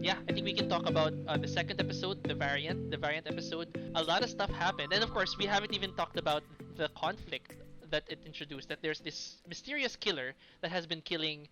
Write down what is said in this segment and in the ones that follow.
yeah, I think we can talk about the second episode, the variant episode. A lot of stuff happened, and of course, we haven't even talked about the conflict that it introduced. That there's this mysterious killer that has been killing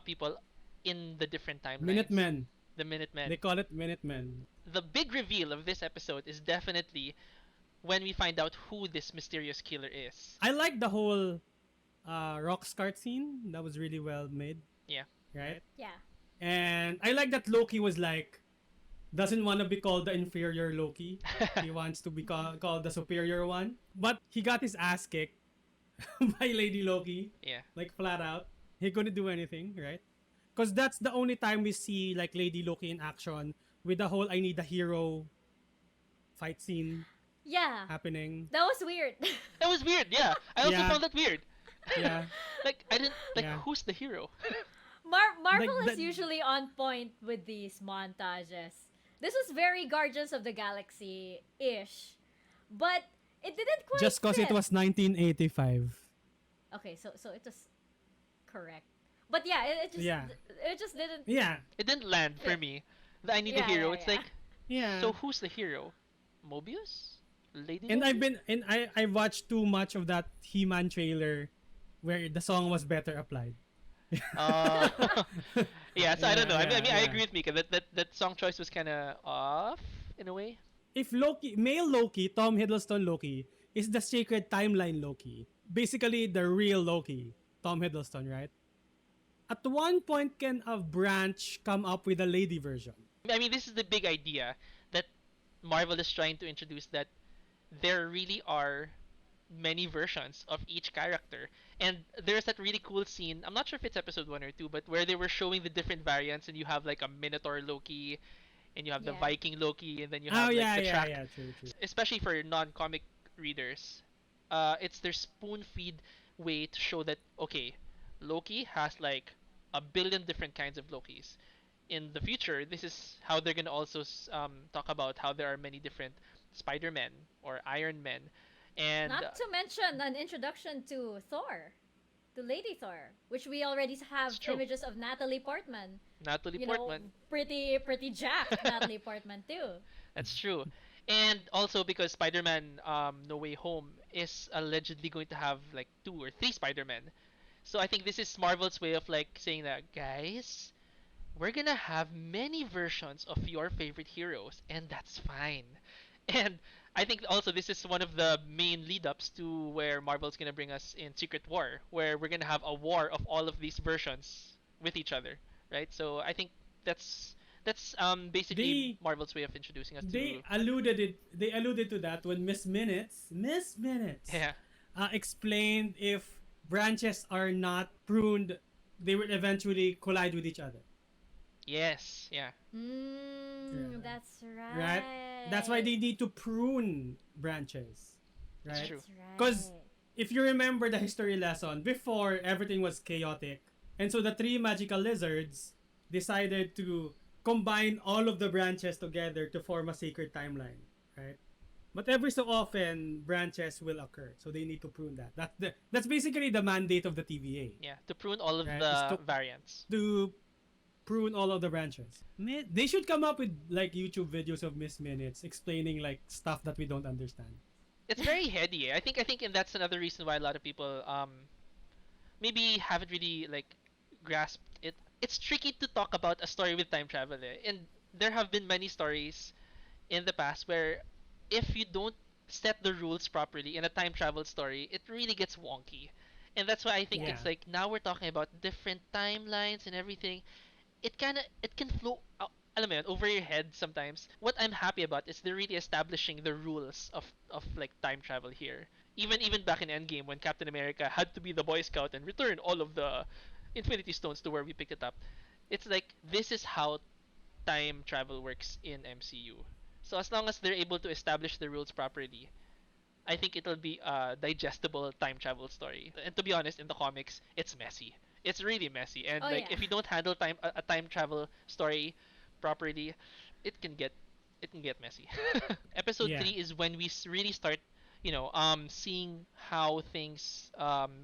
people in the different timelines. Minutemen. The Minutemen. They call it Minutemen. The big reveal of this episode is definitely when we find out who this mysterious killer is. I like the whole rock cart scene. That was really well made, Yeah. right? Yeah. And I like that Loki was like, doesn't want to be called the inferior Loki. He wants to be called the superior one. But he got his ass kicked by Lady Loki, Yeah. like flat out. He couldn't do anything, right? Because that's the only time we see like Lady Loki in action with the whole I need a hero fight scene Yeah. happening. That was weird. That was weird. Yeah. I also Yeah. found that weird. Yeah. Like I didn't like Yeah. who's the hero? Marvel Like is usually on point with these montages. This was very Guardians of the Galaxy-ish. But it didn't quite Just because it fit. was 1985. Okay, so it was correct. But yeah, Yeah. it just didn't. Yeah. It didn't land for me. The I need a Yeah, hero. yeah, It's yeah. like Yeah. so who's the hero? Mobius? Lady And Loki? I've been and I watched too much of that He-Man trailer where the song was better applied. Uh, yeah, so I don't know. I mean, I Yeah. agree with Mika that song choice was kind of off in a way. If male Loki, Tom Hiddleston Loki, is the sacred timeline Loki, basically the real Loki, Tom Hiddleston, right? At one point, can a branch come up with a lady version? I mean, this is the big idea that Marvel is trying to introduce that there really are many versions of each character. And there's that really cool scene, I'm not sure if it's episode 1 or 2, but where they were showing the different variants and you have like a Minotaur Loki and you have the Yeah. Viking Loki and then you have Oh like yeah, the yeah, track. yeah, true, true. Especially for non-comic readers, it's their spoon feed way to show that okay, Loki has like a billion different kinds of Lokis. In the future, this is how they're gonna also talk about how there are many different Spider-Men or Iron Men, and Not to mention an introduction to Thor, to Lady Thor, which we already have It's true. images of Natalie Portman. Natalie You Portman. know, pretty jacked Natalie Portman too. That's true. And also because Spider-Man No Way Home is allegedly going to have like 2 or 3 Spider-Men. So I think this is Marvel's way of like saying that guys, we're gonna have many versions of your favorite heroes and that's fine. And I think also this is one of the main lead-ups to where Marvel's gonna bring us in Secret War, where we're gonna have a war of all of these versions with each other, right? So I think that's basically They- Marvel's way of introducing us They to alluded to that when Miss Minutes yeah. explained if branches are not pruned, they will eventually collide with each other. Yes, yeah. Mm, that's right. Right? That's why they need to prune branches. Right? true. That's right. Because if you remember the history lesson, before everything was chaotic, and so the 3 magical lizards decided to combine all of the branches together to form a sacred timeline, right? But every so often, branches will occur, so they need to prune that. That's basically the mandate of the TVA, Yeah, to prune all of Right, the it's to- variants. to prune all of the branches. They should come up with like YouTube videos of Miss Minutes explaining like stuff that we don't understand. It's very heady. I think and that's another reason why a lot of people maybe haven't really like grasped it. It's tricky to talk about a story with time travel, and there have been many stories in the past where if you don't set the rules properly in a time travel story, it really gets wonky. And that's why I think Yeah. it's like now we're talking about different timelines and everything. It can flow out, alam mo yun, over your head sometimes. What I'm happy about is they're really establishing the rules of like time travel here. Even back in Endgame when Captain America had to be the Boy Scout and return all of the Infinity Stones to where we picked it up. It's like this is how time travel works in MCU. So as long as they're able to establish the rules properly, I think it'll be a digestible time travel story. And to be honest, in the comics, it's messy. It's really messy. And Oh, like yeah. if you don't handle a time travel story properly, it can get messy. Episode Yeah. 3 is when we really start, seeing how things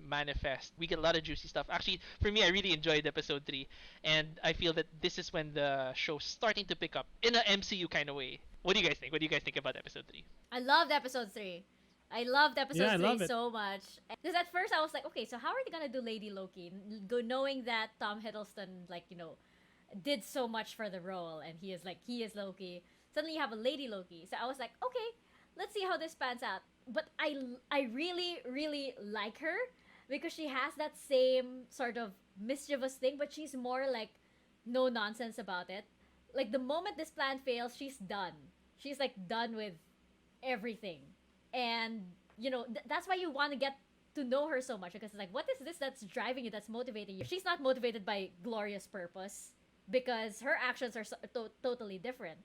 manifest. We get a lot of juicy stuff. Actually, for me, I really enjoyed episode 3, and I feel that this is when the show's starting to pick up in an MCU kind of way. What do you guys think? What do you guys think about episode 3? I loved episode 3. I loved Yeah, episode I 3 love it. so much. Because at first I was like, okay, so how are they gonna do Lady Loki? Knowing that Tom Hiddleston, like, did so much for the role, and he is Loki. Suddenly you have a Lady Loki. So I was like, okay, let's see how this pans out. But I really, really like her because she has that same sort of mischievous thing, but she's more like no nonsense about it. Like the moment this plan fails, she's done. She's like done with everything. And that's why you want to get to know her so much, because it's like, what is this that's driving you, that's motivating you? She's not motivated by glorious purpose because her actions are totally different.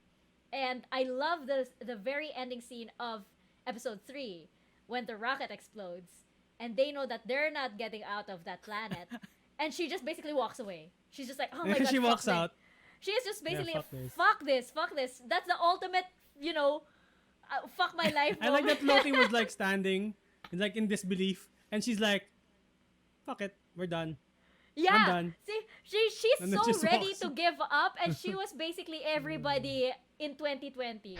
And I love the very ending scene of episode 3 when the rocket explodes and they know that they're not getting out of that planet, and she just basically walks away. She's just like, oh my god, She fuck walks me. out. She is just Yeah, basically fuck this. fuck this. That's the ultimate, fuck my life I like moment. that Loki was like standing, like in disbelief, and she's like, "Fuck it, we're done." Yeah. I'm done. See, she's And then so just ready walks. to give up, and she was basically everybody in 2020.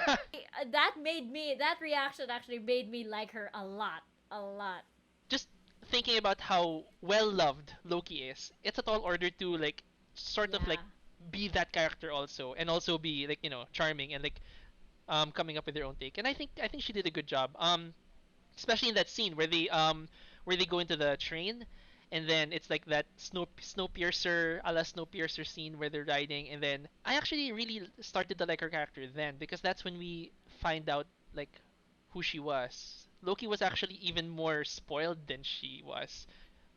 That reaction actually made me like her a lot, a lot. Just thinking about how well loved Loki is, it's a tall order to like sort of Yeah. like be that character also, and also be like charming and like coming up with their own take. And I think she did a good job. Especially in that scene where they go into the train, and then it's like that Snowpiercer a la Snowpiercer scene where they're riding, and then I actually really started to like her character then, because that's when we find out like who she was. Loki was actually even more spoiled than she was.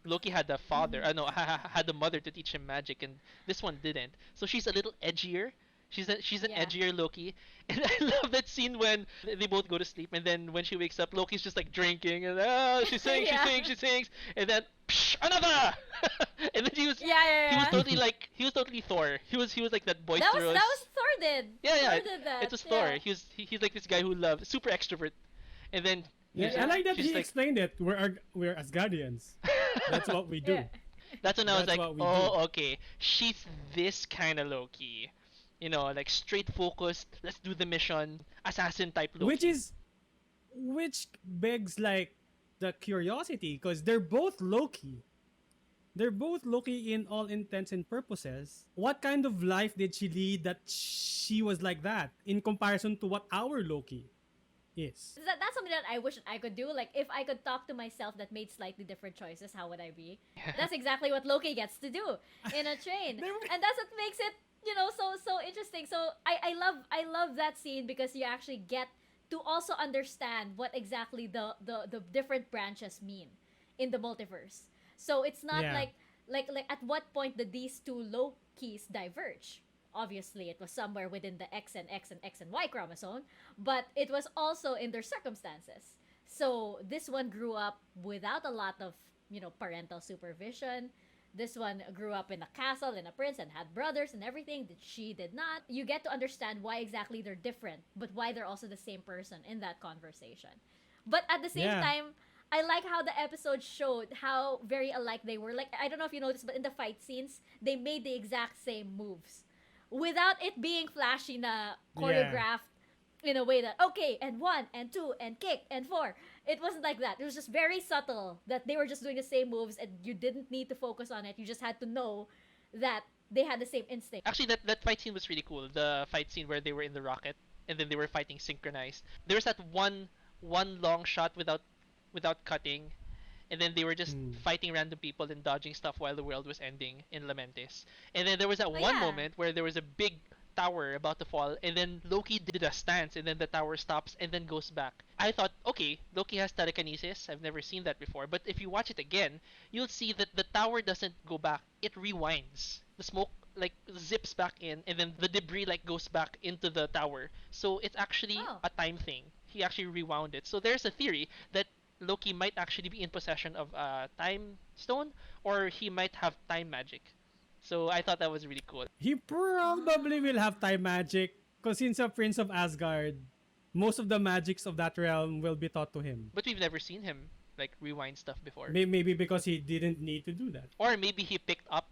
Loki had a father, no, had a mother to teach him magic, and this one didn't. So she's a little edgier. She's an Yeah. edgier Loki, and I love that scene when they both go to sleep, and then when she wakes up, Loki's just like drinking, and she sings, Yeah. she sings, and then psh, another, and then Yeah. he was totally like he was totally Thor. He was like that boisterous. That was Thor did. Yeah, Thor did that. it was Thor. Yeah. He's like this guy who loves super extrovert, and then Yeah, Yeah. I like that she's he like, explained it. We're Asgardians. That's what we do. Yeah. That's when I was That's like, what we oh, do. okay, she's this kind of Loki. Like straight focused. Let's do the mission. Assassin type Loki. Which begs like the curiosity, because they're both Loki. They're both Loki in all intents and purposes. What kind of life did she lead that she was like that in comparison to what our Loki is? That's something that I wish I could do. Like, if I could talk to myself that made slightly different choices, how would I be? That's exactly what Loki gets to do in a train, and that's what makes it, so interesting. So I love that scene because you actually get to also understand what exactly the different branches mean in the multiverse. So it's not Yeah. like at what point did these two Lokis diverge? Obviously, it was somewhere within the X and Y chromosome, but it was also in their circumstances. So this one grew up without a lot of, parental supervision. This one grew up in a castle and a prince and had brothers and everything that she did not. You get to understand why exactly they're different, but why they're also the same person in that conversation. But at the same Yeah. time, I like how the episode showed how very alike they were. Like, I don't know if you noticed, but in the fight scenes, they made the exact same moves without it being flashy na choreographed in a way that, okay, and 1 and 2 and kick and 4. It wasn't like that. It was just very subtle that they were just doing the same moves and you didn't need to focus on it. You just had to know that they had the same instinct. Actually, that fight scene was really cool. The fight scene where they were in the rocket and then they were fighting synchronized. There was that one long shot without cutting, and then they were just Mm. fighting random people and dodging stuff while the world was ending in Lamentis. And then there was that Oh, one yeah. moment where there was a big tower about to fall, and then Loki did a stance, and then the tower stops and then goes back. I thought, okay, Loki has telekinesis. I've never seen that before. But if you watch it again, you'll see that the tower doesn't go back. It rewinds. The smoke like zips back in, and then the debris like goes back into the tower. So it's actually Oh. a time thing. He actually rewound it. So there's a theory that Loki might actually be in possession of a time stone, or he might have time magic. So I thought that was really cool. He probably will have time magic, because he's a prince of Asgard. most of the magics of that realm will be taught to him. But we've never seen him like rewind stuff before. Maybe because he didn't need to do that. Or maybe he picked up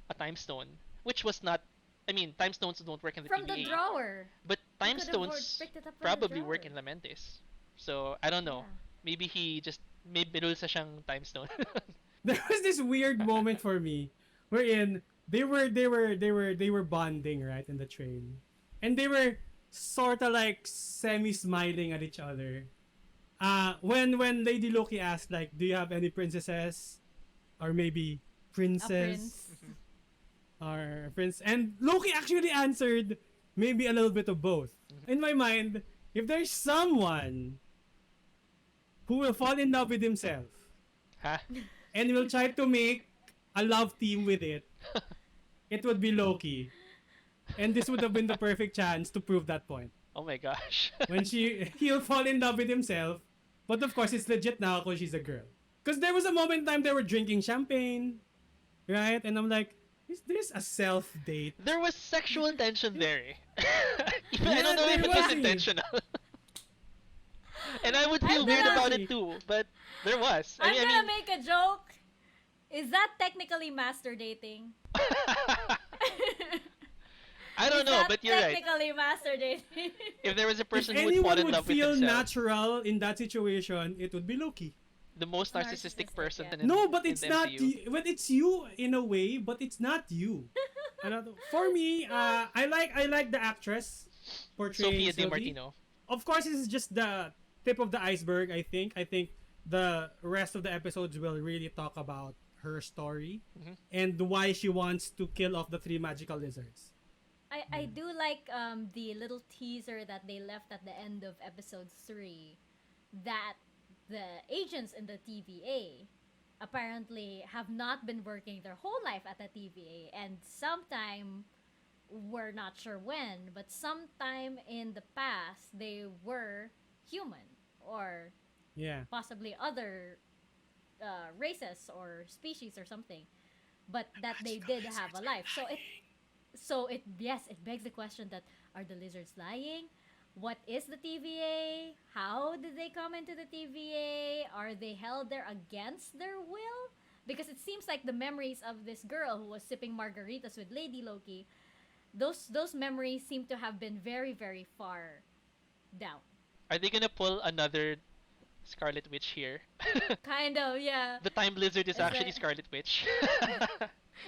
a time stone, which was not. I mean, time stones don't work in the From the TVA, drawer. but He time could have stones picked it up from the probably drawer. work in Lamentes. So I don't know. Yeah. Maybe he just may binul sa siyang time stone. There was this weird moment for me wherein they were bonding right in the train, and they were sort of like semi smiling at each other. When Lady Loki asked like, "Do you have any princesses, or maybe A princess prince. or prince?" And Loki actually answered, "Maybe a little bit of both." In my mind, if there's someone who will fall in love with himself Ha? and will try to make a love team with it, it would be Loki. And this would have been the perfect chance to prove that point. Oh my gosh. When he'll fall in love with himself, but of course it's legit now because she's a girl. Because there was a moment in time they were drinking champagne, right? And I'm like, is this a self date? There was sexual tension there. Eh. Even I Yeah, don't know if there it was was. intentional. And I would feel I'm weird gonna- about it too, but there was. I'm I gonna mean, make a joke. Is that technically master dating? I don't Is know, that but you're right. technically master dating? If there was a If person who would fall anyone in would love with feel himself, natural in that situation, it would be Loki. the most narcissistic Narcissistic, person yeah. in No, but in it's the not MCU. you. Well, it's you in a way, but it's not you. For me, I like the actress portraying Sophia Di Sylvie. Martino. Of course, this is just the tip of the iceberg. I think the rest of the episodes will really talk about her story Mhm. and why she wants to kill off the three magical lizards. I do like the little teaser that they left at the end of episode 3 that the agents in the TVA apparently have not been working their whole life at the TVA, and sometime, we're not sure when, but sometime in the past they were human or Yeah. possibly other races or species or something, but that they did have a life. So it yes, it begs the question that, are the lizards lying? What is the TVA? How did they come into the TVA? Are they held there against their will? Because it seems like the memories of this girl who was sipping margaritas with Lady Loki, those memories seem to have been very, very far down. Are they gonna pull another Scarlet Witch here? Kind of, yeah. The Time Lizard is Is actually it- Scarlet Witch.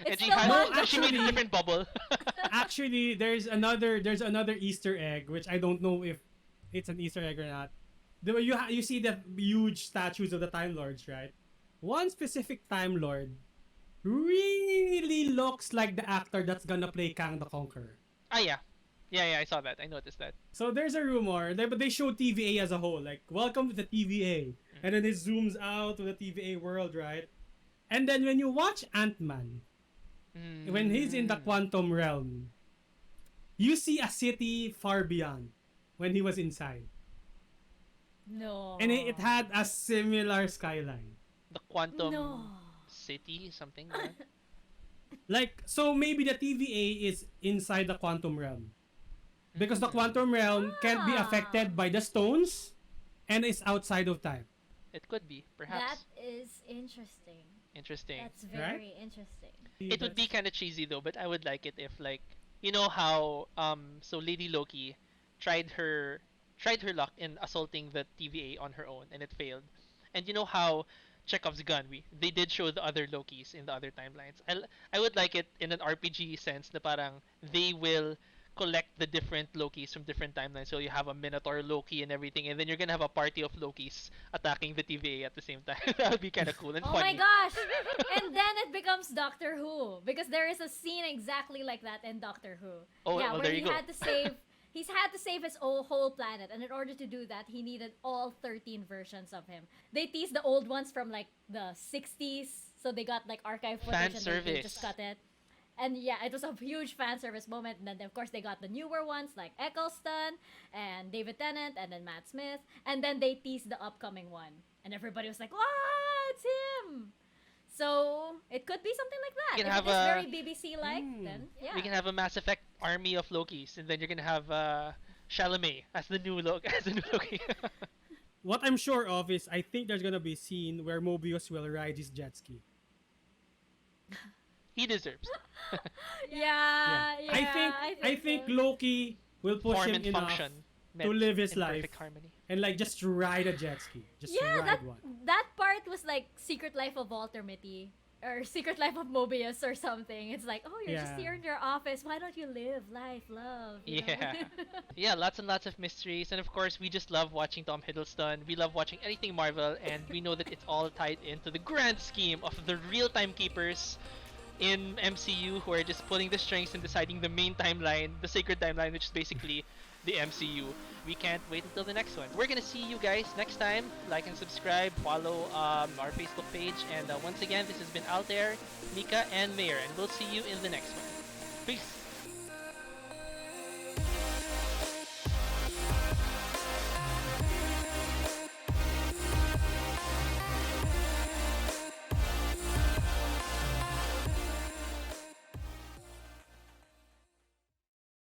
And It's she the had one- she made a Actually- different bubble. Actually, there's another Easter egg which I don't know if it's an Easter egg or not. You see the huge statues of the Time Lords, right? One specific Time Lord really looks like the actor that's gonna play Kang the Conqueror. Ah yeah. Yeah, I saw that. I noticed that. So there's a rumor, but they show TVA as a whole, like welcome to the TVA, and then it zooms out to the TVA world, right? And then when you watch Ant-Man, when he's in the Mm. quantum realm, you see a city far beyond when he was inside, No. and it had a similar skyline. The Quantum No. City something. Yeah? Like, so maybe the TVA is inside the quantum realm, because the quantum realm can't be Ah. affected by the stones, and is outside of time. It could be, That perhaps. is interesting. Interesting. That's very interesting. It would be kind of cheesy though, but I would like it if like you know how so Lady Loki tried her luck in assaulting the TVA on her own and it failed. And you know how Chekhov's gun they did show the other Lokis in the other timelines. I would like it in an RPG sense na parang they will collect the different Lokis from different timelines. So you have a Minotaur Loki and everything, and then you're gonna have a party of Lokis attacking the TVA at the same time. That would be kind of cool and Oh funny. my gosh! And then it becomes Doctor Who, because there is a scene exactly like that in Doctor Who. Oh, yeah, well, where there you go. he's had to save his whole planet, and in order to do that, he needed all 13 versions of him. They teased the old ones from like the 60s, so they got like archive footage Fan and they service. just cut it. And yeah, it was a huge fan service moment. And then, of course, they got the newer ones like Eccleston and David Tennant and then Matt Smith. And then they teased the upcoming one. And everybody was like, "Wow, it's him!" So it could be something like that. You can If have it is a- very BBC-like, then yeah. We can have a Mass Effect army of Lokis, and then you're gonna have Chalamet as the new Loki. As the new Loki. What I'm sure of is I think there's gonna be a scene where Mobius will ride his jet ski. He deserves Yeah. Yeah, yeah. I think so. Loki will push form him and enough function to met live his in life perfect harmony. and like just ride a jet ski. Just Yeah, ride one. that part was like Secret Life of Walter Mitty or Secret Life of Mobius or something. It's like, oh, you're just Yeah. here in your office. Why don't you live life, love? You know? Yeah. Yeah, lots and lots of mysteries, and of course, we just love watching Tom Hiddleston. We love watching anything Marvel, and we know that it's all tied into the grand scheme of the real timekeepers in MCU who are just pulling the strings and deciding the main timeline, the sacred timeline, which is basically the MCU. We can't wait until the next one. We're gonna see you guys next time. Like and subscribe, follow our Facebook page, and once again, this has been Altair, Mika, and Mayor, and we'll see you in the next one. Peace.